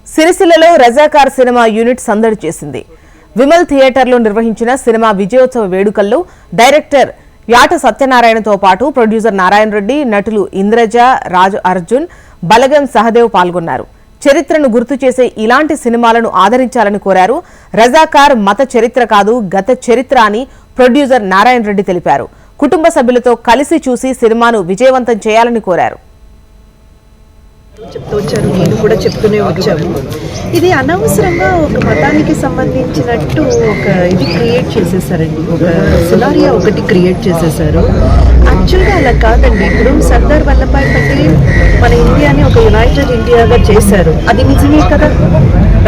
సిరిసిల్లలో Razakar cinema unit సందడి చేసింది. విమల్ థియేటర్లో నిర్వహించిన సినిమా విజయోత్సవ వేడుకల్లో డైరెక్టర్ యాట సత్యనారాయణతో పాటు ప్రొడ్యూసర్ నారాయణ రెడ్డి, నటులు ఇంద్రజ, రాజు అర్జున్, బలగం సహదేవ్ పాల్గొన్నారు. చరిత్రను గుర్తు చేసే ఇలాంటి సినిమాలను ఆదరించాలని కోరారు. రజాకార్ మత చరిత్ర కాదు, గత చరిత్ర అని ప్రొడ్యూసర్ నారాయణ రెడ్డి తెలిపారు. కుటుంబ సభ్యులతో కలిసి చూసి సినిమాను విజయవంతం చేయాలని కోరారు. చెప్తూ వచ్చారు, నేను కూడా చెప్తూనే వచ్చాము. ఇది అనవసరంగా ఒక మతానికి సంబంధించినట్టు ఒక ఇది క్రియేట్ చేసేసారండి, ఒక సినారియా ఒకటి క్రియేట్ చేసేసారు. యాక్చువల్గా అలా కాదండి. ఇప్పుడు సర్దార్ వల్లభాయ్ పటేల్ మన ఇండియాని ఒక యునైటెడ్ ఇండియాగా చేశారు, అది నిజమే కదా.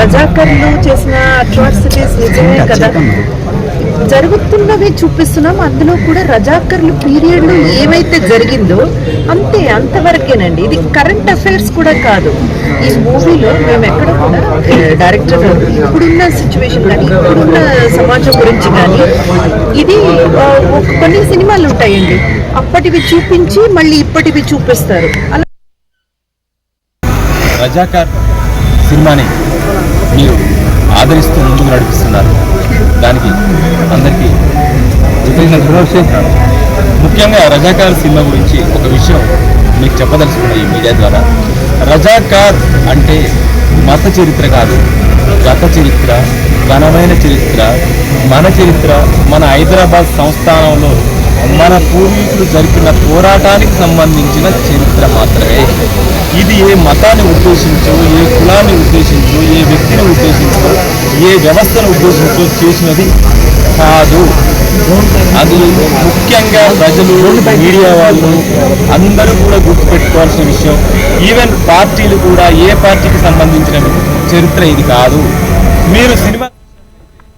రజాకర్లు చేసిన అట్రాసిటీస్ నిజమే కదా. జరుగుతున్నవి చూపిస్తున్నాం. అందులో కూడా రజాకర్లు పీరియడ్లో ఏమైతే జరిగిందో అంతవరకేనండి. ఇది కరెంట్ అఫైర్స్ కూడా కాదు. ఈ మూవీలో మేము ఎక్కడ కూడా డైరెక్టర్ ఇప్పుడున్న సిచ్యువేషన్ కానీ ఇప్పుడున్న సమాజం గురించి కానీ ఇది కొన్ని సినిమాలు ఉంటాయండి, అప్పటివి చూపించి మళ్ళీ ఇప్పటివి చూపిస్తారు. అలా రజాకార్ సినిమాని మీరు ఆదరిస్తూ ముందుకు నడిపిస్తున్నారు. దానికి అందరికీ ముఖ్యంగా రజాకార్ సినిమా గురించి ఒక విషయం మీకు చెప్పదలుచుకున్న ఈ మీడియా ద్వారా, రజాకార్ అంటే మత చరిత్ర కాదు, గత చరిత్ర, ఘనమైన చరిత్ర, మన హైదరాబాద్ సంస్థానంలో మన పూర్వీకులు జరిపిన పోరాటానికి సంబంధించిన చరిత్ర మాత్రమే. ఇది ఏ మతాన్ని ఉద్దేశించో, ఏ కులాన్ని ఉద్దేశించో, ఏ వ్యక్తిని ఉద్దేశించో, ఏ వ్యవస్థను ఉద్దేశించో చేసినది కాదు. అది ముఖ్యంగా ప్రజలు, మీడియా వాళ్ళు అందరూ కూడా గుర్తుపెట్టుకోవాల్సిన విషయం. ఈవెన్ పార్టీలు కూడా ఏ పార్టీకి సంబంధించిన చరిత్ర ఇది కాదు. మీరు సినిమా